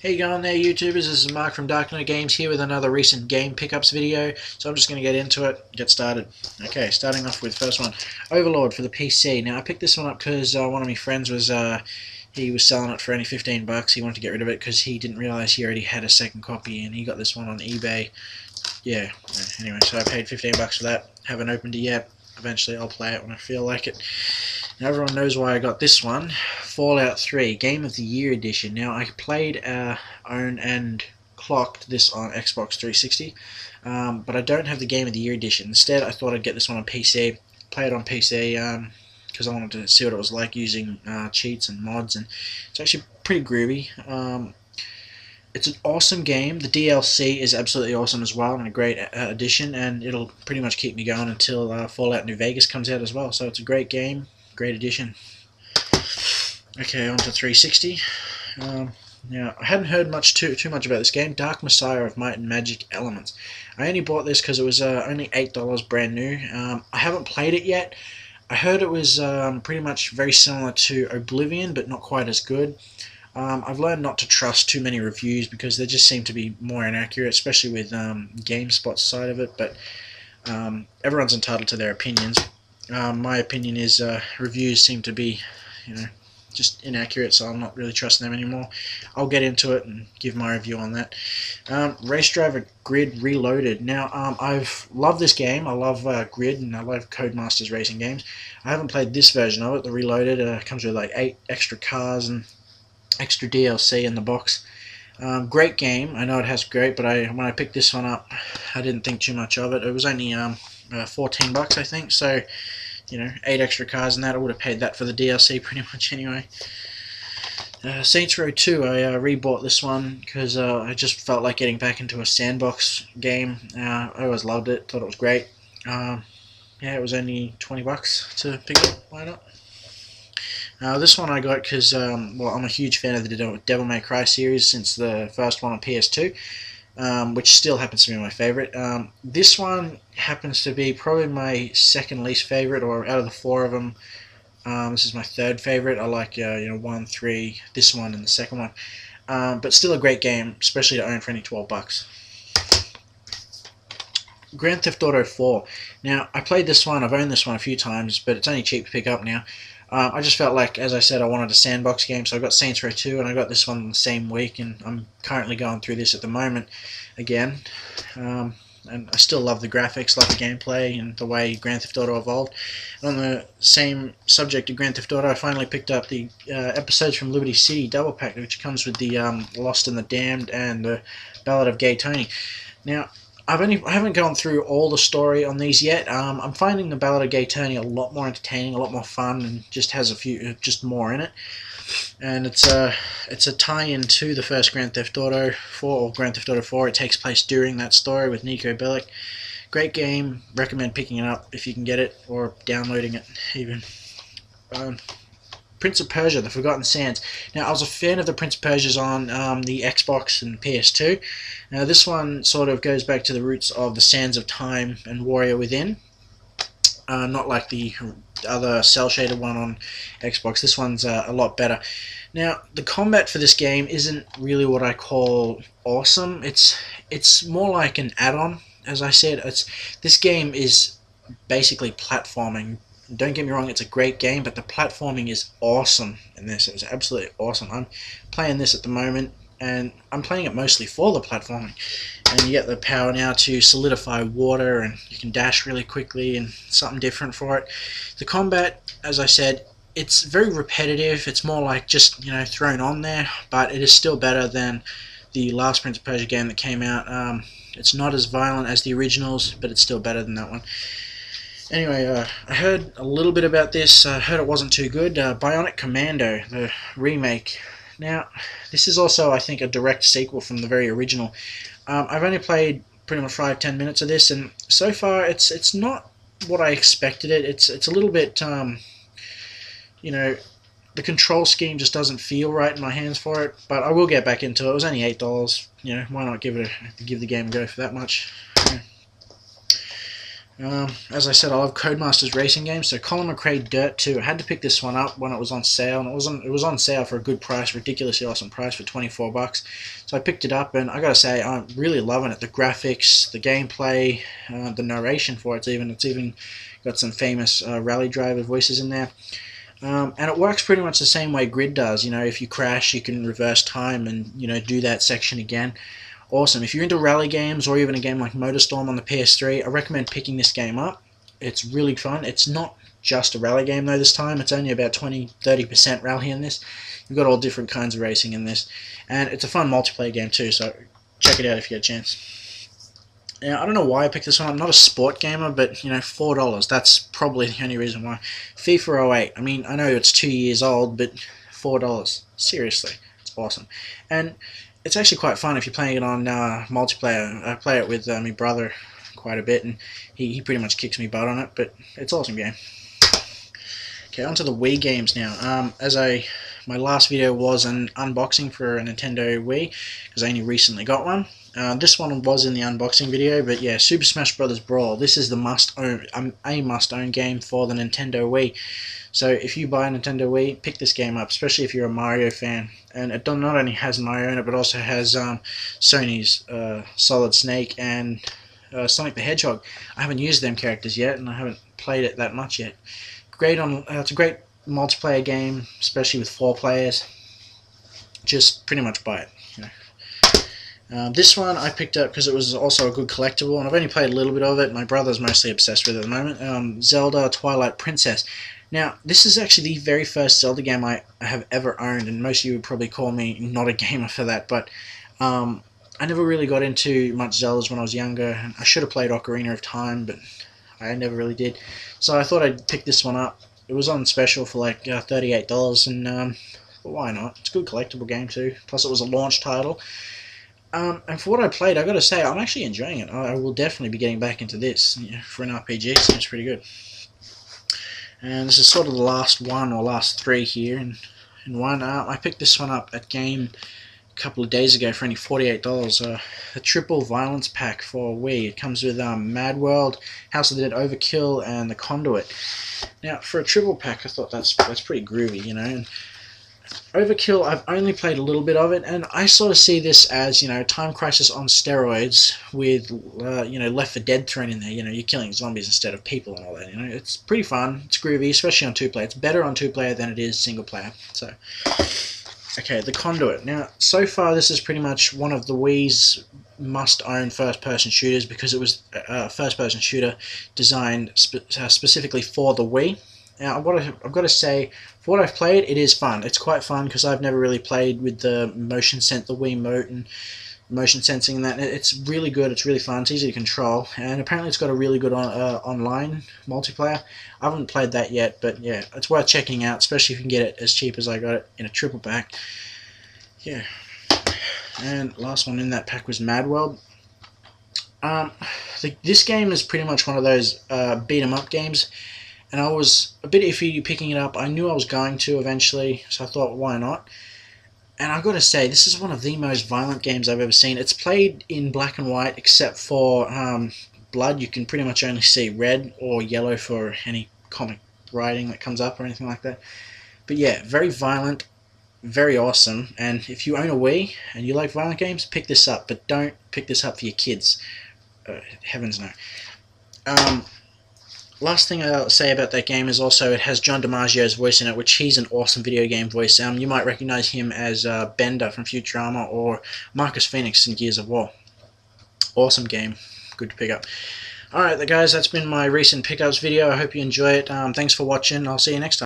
Hey, you going there, YouTubers? This is Mark from Dark Knight Games here with another recent game pickups video. So I'm just going to get into it, get started. Okay, starting off with first one, Overlord for the PC. Now I picked this one up because one of my friends was he was selling it for only 15 bucks. He wanted to get rid of it because he didn't realize he already had a second copy, and he got this one on eBay. Yeah. Anyway, so I paid 15 bucks for that. Haven't opened it yet. Eventually I'll play it when I feel like it. Now everyone knows why I got this one. Fallout 3 Game of the Year Edition. Now I played, own and clocked this on Xbox 360, but I don't have the Game of the Year Edition. Instead I thought I'd get this one on PC, play it on PC, because I wanted to see what it was like using cheats and mods, and it's actually pretty groovy. It's an awesome game. The DLC is absolutely awesome as well, and a great addition, and it'll pretty much keep me going until Fallout New Vegas comes out as well. So it's a great game, great addition. Okay, on to 360. Now, I hadn't heard too much about this game. Dark Messiah of Might and Magic Elements. I only bought this because it was only $8 brand new. I haven't played it yet. I heard it was pretty much very similar to Oblivion, but not quite as good. I've learned not to trust too many reviews because they just seem to be more inaccurate, especially with GameSpot's side of it, but everyone's entitled to their opinions. My opinion is reviews seem to be, just inaccurate, so I'm not really trusting them anymore. I'll get into it and give my review on that. Race Driver Grid Reloaded. Now, I've loved this game. I love Grid, and I love Codemasters racing games. I haven't played this version of it, the Reloaded. Comes with like 8 extra cars and extra DLC in the box. Great game. I know it has great, but when I picked this one up, I didn't think too much of it. It was only 14 bucks, I think. So, 8 extra cars and that. I would have paid that for the DLC pretty much anyway. Saints Row 2. I rebought this one because I just felt like getting back into a sandbox game. I always loved it. Thought it was great. Yeah, it was only 20 bucks to pick up. Why not? This one I got because, well, I'm a huge fan of the Devil May Cry series since the first one on PS2, which still happens to be my favorite. This one happens to be probably my second least favorite, or out of the 4 of them, this is my third favorite. I like, 1, 3, this one, and the second one. But still a great game, especially to own for only 12 bucks. Grand Theft Auto 4. Now, I played this one, I've owned this one a few times, but it's only cheap to pick up now. I just felt like, as I said, I wanted a sandbox game, so I got Saints Row 2, and I got this one the same week, and I'm currently going through this at the moment again. And I still love the graphics, love the gameplay, and the way Grand Theft Auto evolved. And on the same subject of Grand Theft Auto, I finally picked up the episodes from Liberty City Double Pack, which comes with the Lost and the Damned and the Ballad of Gay Tony. Now, I haven't gone through all the story on these yet. I'm finding the Ballad of Gay Tony a lot more entertaining, a lot more fun, and just has just more in it. And it's a tie-in to the first Grand Theft Auto 4 or Grand Theft Auto 4. It takes place during that story with Nico Bellic. Great game. Recommend picking it up if you can get it, or downloading it even. Prince of Persia, The Forgotten Sands. Now, I was a fan of the Prince of Persia's on the Xbox and PS2. Now, this one sort of goes back to the roots of the Sands of Time and Warrior Within. Not like the other cel-shaded one on Xbox. This one's a lot better. Now, the combat for this game isn't really what I call awesome. It's more like an add-on, as I said. This game is basically platforming. Don't get me wrong, it's a great game, but the platforming is awesome in this. It was absolutely awesome. I'm playing this at the moment, and I'm playing it mostly for the platforming. And you get the power now to solidify water, and you can dash really quickly, and something different for it. The combat, as I said, it's very repetitive. It's more like just, thrown on there, but it is still better than the last Prince of Persia game that came out. It's not as violent as the originals, but it's still better than that one. Anyway, I heard a little bit about this. I heard it wasn't too good. Bionic Commando, the remake. Now, this is also, I think, a direct sequel from the very original. I've only played pretty much 5-10 minutes of this, and so far it's not what I expected it. It's a little bit, the control scheme just doesn't feel right in my hands for it. But I will get back into it. It was only $8. Why not give the game a go for that much? As I said, I love Codemasters racing games. So Colin McRae Dirt 2. I had to pick this one up when it was on sale, and it was on sale for a good price, ridiculously awesome price for $24. So I picked it up, and I gotta say, I'm really loving it. The graphics, the gameplay, the narration for it's even got some famous rally driver voices in there. And it works pretty much the same way Grid does. You know, if you crash, you can reverse time and do that section again. Awesome. If you're into rally games or even a game like MotorStorm on the PS3, I recommend picking this game up. It's really fun. It's not just a rally game though this time. It's only about 20-30% rally in this. You've got all different kinds of racing in this. And it's a fun multiplayer game too, so check it out if you get a chance. Now, I don't know why I picked this one. I'm not a sport gamer, but $4. That's probably the only reason why. FIFA 08. I mean, I know it's 2 years old, but $4. Seriously. It's awesome. And it's actually quite fun if you're playing it on multiplayer. I play it with my brother quite a bit, and he pretty much kicks me butt on it, but it's an awesome game. Okay, on to the Wii games now. My last video was an unboxing for a Nintendo Wii, because I only recently got one. This one was in the unboxing video, but yeah, Super Smash Bros. Brawl. This is the must-own game for the Nintendo Wii. So if you buy a Nintendo Wii, pick this game up, especially if you're a Mario fan. And it not only has Mario in it, but also has Sony's Solid Snake and Sonic the Hedgehog. I haven't used them characters yet, and I haven't played it that much yet. It's a great multiplayer game, especially with 4 players. Just pretty much buy it. This one I picked up because it was also a good collectible, and I've only played a little bit of it. My brother's mostly obsessed with it at the moment. Zelda Twilight Princess. Now, this is actually the very first Zelda game I have ever owned, and most of you would probably call me not a gamer for that, but I never really got into much Zeldas when I was younger, and I should have played Ocarina of Time, but I never really did. So I thought I'd pick this one up. It was on special for like $38, and but why not? It's a good collectible game too, plus it was a launch title. And for what I played, I got to say, I'm actually enjoying it. I will definitely be getting back into this. For an RPG, it seems pretty good. And this is sort of the last one, or last 3 here in one. I picked this one up at Game a couple of days ago for only $48. A triple violence pack for Wii. It comes with Mad World, House of the Dead, Overkill, and the Conduit. Now, for a triple pack, I thought that's pretty groovy, And Overkill, I've only played a little bit of it, and I sort of see this as, Time Crisis on steroids with, Left 4 Dead thrown in there. You're killing zombies instead of people and all that, It's pretty fun, it's groovy, especially on 2-player. It's better on 2-player than it is single-player, so. Okay, the Conduit. Now, so far this is pretty much one of the Wii's must-own first-person shooters, because it was a first-person shooter designed specifically for the Wii. Now, I've got to say, for what I've played, it is fun. It's quite fun, because I've never really played with the the Wiimote and motion sensing and that. It's really good, it's really fun, it's easy to control, and apparently it's got a really good online multiplayer. I haven't played that yet, but yeah, it's worth checking out, especially if you can get it as cheap as I got it in a triple pack. Yeah. And last one in that pack was Mad World. This game is pretty much one of those beat 'em up games, and I was a bit iffy picking it up. I knew I was going to eventually, so I thought, why not? And I've got to say, this is one of the most violent games I've ever seen. It's played in black and white, except for blood. You can pretty much only see red or yellow for any comic writing that comes up or anything like that. But yeah, very violent, very awesome. And if you own a Wii and you like violent games, pick this up. But don't pick this up for your kids. Heavens no. Last thing I'll say about that game is also it has John DiMaggio's voice in it, which he's an awesome video game voice. You might recognize him as Bender from Futurama or Marcus Phoenix in Gears of War. Awesome game. Good to pick up. Alright guys, that's been my recent pickups video. I hope you enjoy it. Thanks for watching. I'll see you next time.